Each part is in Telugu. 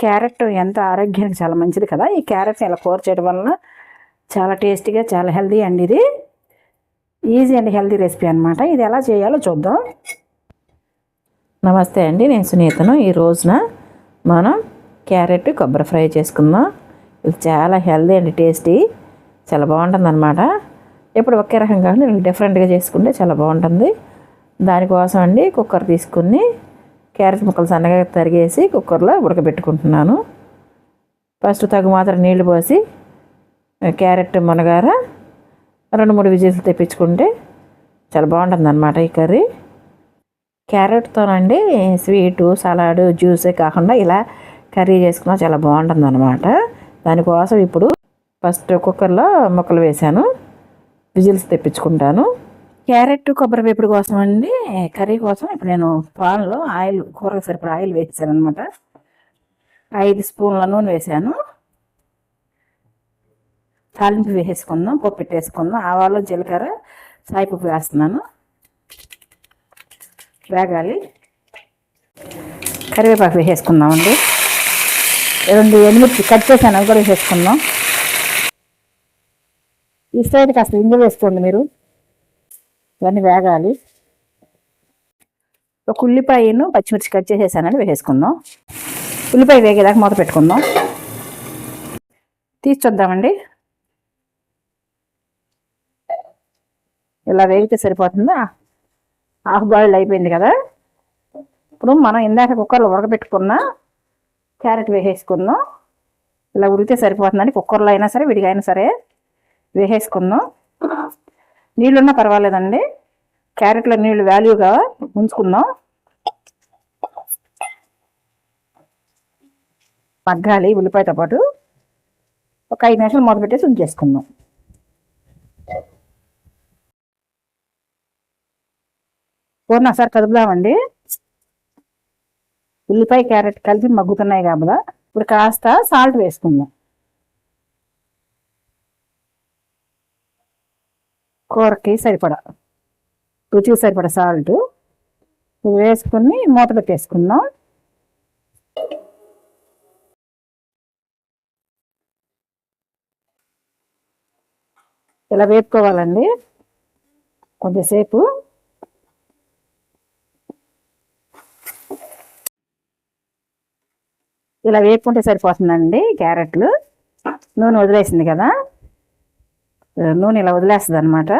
క్యారెట్ ఎంత ఆరోగ్యానికి చాలా మంచిది కదా. ఈ క్యారెట్ని ఇలా కూర చేయడం వలన చాలా టేస్టీగా, చాలా హెల్దీ అండి. ఇది ఈజీ అండ్ హెల్దీ రెసిపీ అనమాట. ఇది ఎలా చేయాలో చూద్దాం. నమస్తే అండి, నేను సునీతను. ఈ రోజున మనం క్యారెట్ కొబ్బరి ఫ్రై చేసుకుందాం. ఇది చాలా హెల్దీ అండ్ టేస్టీ, చాలా బాగుంటుంది అనమాట. ఎప్పుడు ఒకే రకంగా నేను డిఫరెంట్గా చేసుకుంటే చాలా బాగుంటుంది. దానికోసం అండి కుక్కర్ తీసుకుని క్యారెట్ ముక్కలు సన్నగా తరిగేసి కుక్కర్లో ఉడకబెట్టుకుంటున్నాను. ఫస్ట్ తగు మాత్రం నీళ్లు పోసి క్యారెట్ మునగార 2-3 విజిల్స్ తెప్పించుకుంటే చాలా బాగుంటుంది అనమాట ఈ కర్రీ. క్యారెట్తోనండి స్వీటు, సలాడు, జ్యూసే కాకుండా ఇలా కర్రీ చేసుకున్నా చాలా బాగుంటుంది అనమాట. దానికోసం ఇప్పుడు ఫస్ట్ కుక్కర్లో ముక్కలు వేసాను, విజిల్స్ తెప్పించుకుంటాను. క్యారెట్ కొబ్బరి వేపుడు కోసం అండి, కర్రీ కోసం ఇప్పుడు నేను పాన్లో ఆయిల్, కూరకు సరిపడా ఆయిల్ వేసాను అనమాట. 5 స్పూన్ల నూనె వేసాను. తాలింపు వేసేసుకుందాం, పప్పు పెట్టేసుకుందాం. ఆవాలు, జీలకర్ర, సాయిపప్పు వేస్తున్నాను. వేగాలి. కరివేపాకు వేసేసుకుందామండి. 2 ఎండుమిర్చి కట్ చేశాను, అవి కూడా వేసేసుకుందాం. ఇష్టమైతే కాస్త ఇంగు వేసుకోండి మీరు. ఇవన్నీ వేగాలి. ఒక ఉల్లిపాయను పచ్చిమిర్చి కట్ చేసేసానని వేసేసుకుందాం. ఉల్లిపాయ వేగేదాకా మూత పెట్టుకుందాం. తీసి చూద్దామండి. ఇలా వేగితే సరిపోతుందా? హాఫ్ బాయిల్డ్ అయిపోయింది కదా. ఇప్పుడు మనం ఇందాక కుక్కర్లో ఉడకబెట్టుకున్న క్యారెట్ వేసేసుకుందాం. ఇలా ఉడికితే సరిపోతుందండి. కుక్కర్లో అయినా సరే, విడిగా అయినా సరే వేసేసుకుందాం. నీళ్ళున్నా పర్వాలేదండి, క్యారెట్లో నీళ్ళు వాల్యూగా ఉంచుకుందాం. మగ్గాలి ఉల్లిపాయతో పాటు. ఒక 5 నిమిషాలు మూత పెట్టేసి ఉంచేసుకుందాం. కూరను ఒకసారి కదుపుదామండి. ఉల్లిపాయ క్యారెట్ కలిపి మగ్గుతున్నాయి కాబట్టి ఇప్పుడు కాస్త సాల్ట్ వేసుకుందాం. కూరకి సరిపడా, రుచికి సరిపడా సాల్ట్ వేసుకుని మూత పెట్టేసుకుందాం. ఇలా వేపుకోవాలండి కొంచెంసేపు. ఇలా వేపుకుంటే సరిపోతుందండి. క్యారెట్లు నూనె వదిలేసింది కదా, నూనె ఇలా వదిలేస్తుంది అనమాట.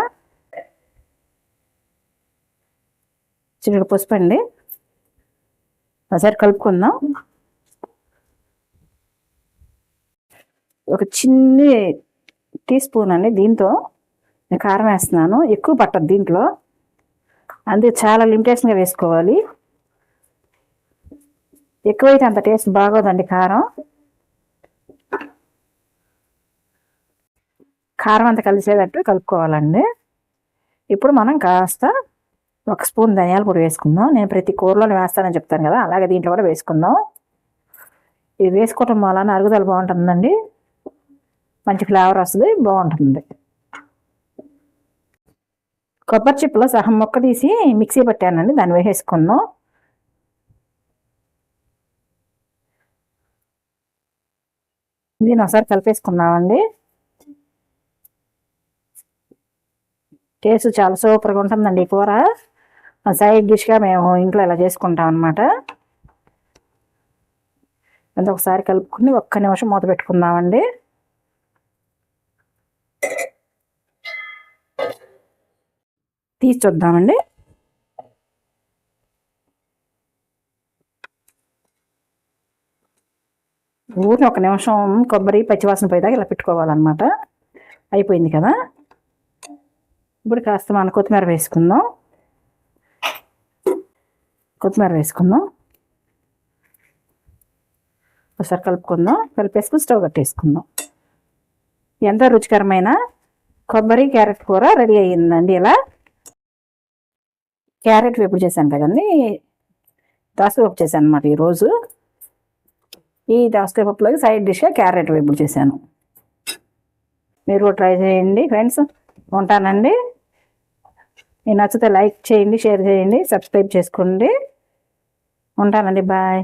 చిన్నగా పసుపు అండి, ఒకసారి కలుపుకుందాం. ఒక చిన్ని టీ స్పూన్ అండి, దీంతో నేను కారం వేస్తున్నాను. ఎక్కువ పట్టదు దీంట్లో, అందుకే చాలా లిమిటేషన్గా వేసుకోవాలి. ఎక్కువైతే అంత టేస్ట్ బాగోదండి. కారం అంతా కలిసేటట్టు కలుపుకోవాలండి. ఇప్పుడు మనం కాస్త 1 స్పూన్ ధనియాల పొడి వేసుకుందాం. నేను ప్రతి కూరలోనే వేస్తానని చెప్తాను కదా, అలాగే దీంట్లో కూడా వేసుకుందాం. ఇది వేసుకోవటం వలన అరుగుదల బాగుంటుందండి, మంచి ఫ్లేవర్ వస్తుంది, బాగుంటుంది. కొబ్బరి చిప్పలో సగం ముక్క తీసి మిక్సీ పట్టానండి, దాన్ని వేసేసుకుందాం. దీన్ని ఒకసారి కలిపేసుకుందామండి. టేస్ట్ చాలా సూపర్గా ఉంటుందండి ఈ కూర. సైడ్ డిష్గా మేము ఇంట్లో ఇలా చేసుకుంటాం అనమాట. అంత ఒకసారి కలుపుకుని 1 నిమిషం మూత పెట్టుకుందామండి. తీసి చూద్దామండి. ఊరిని 1 నిమిషం కొబ్బరి పచ్చివాసన పోయేదాకా ఇలా పెట్టుకోవాలన్నమాట. అయిపోయింది కదా. ఇప్పుడు కాస్త మనం కొత్తిమీర వేసుకుందాం. ఒకసారి కలుపుకుందాం. కలిపేసుకుని స్టవ్ కట్టేసుకుందాం. ఎంతో రుచికరమైన కొబ్బరి క్యారెట్ కూర రెడీ అయ్యిందండి. ఇలా క్యారెట్ వేపుడు చేశాను కదండి, దోసకాయ పప్పు చేశాను అనమాట ఈరోజు. ఈ దోసకాయ పప్పులోకి సైడ్ డిష్గా క్యారెట్ వేపుడు చేశాను. మీరు ట్రై చేయండి ఫ్రెండ్స్. ఉంటానండి. మీకు నచ్చితే లైక్ చేయండి, షేర్ చేయండి, సబ్స్క్రైబ్ చేసుకోండి. ఉంటానండి, బాయ్.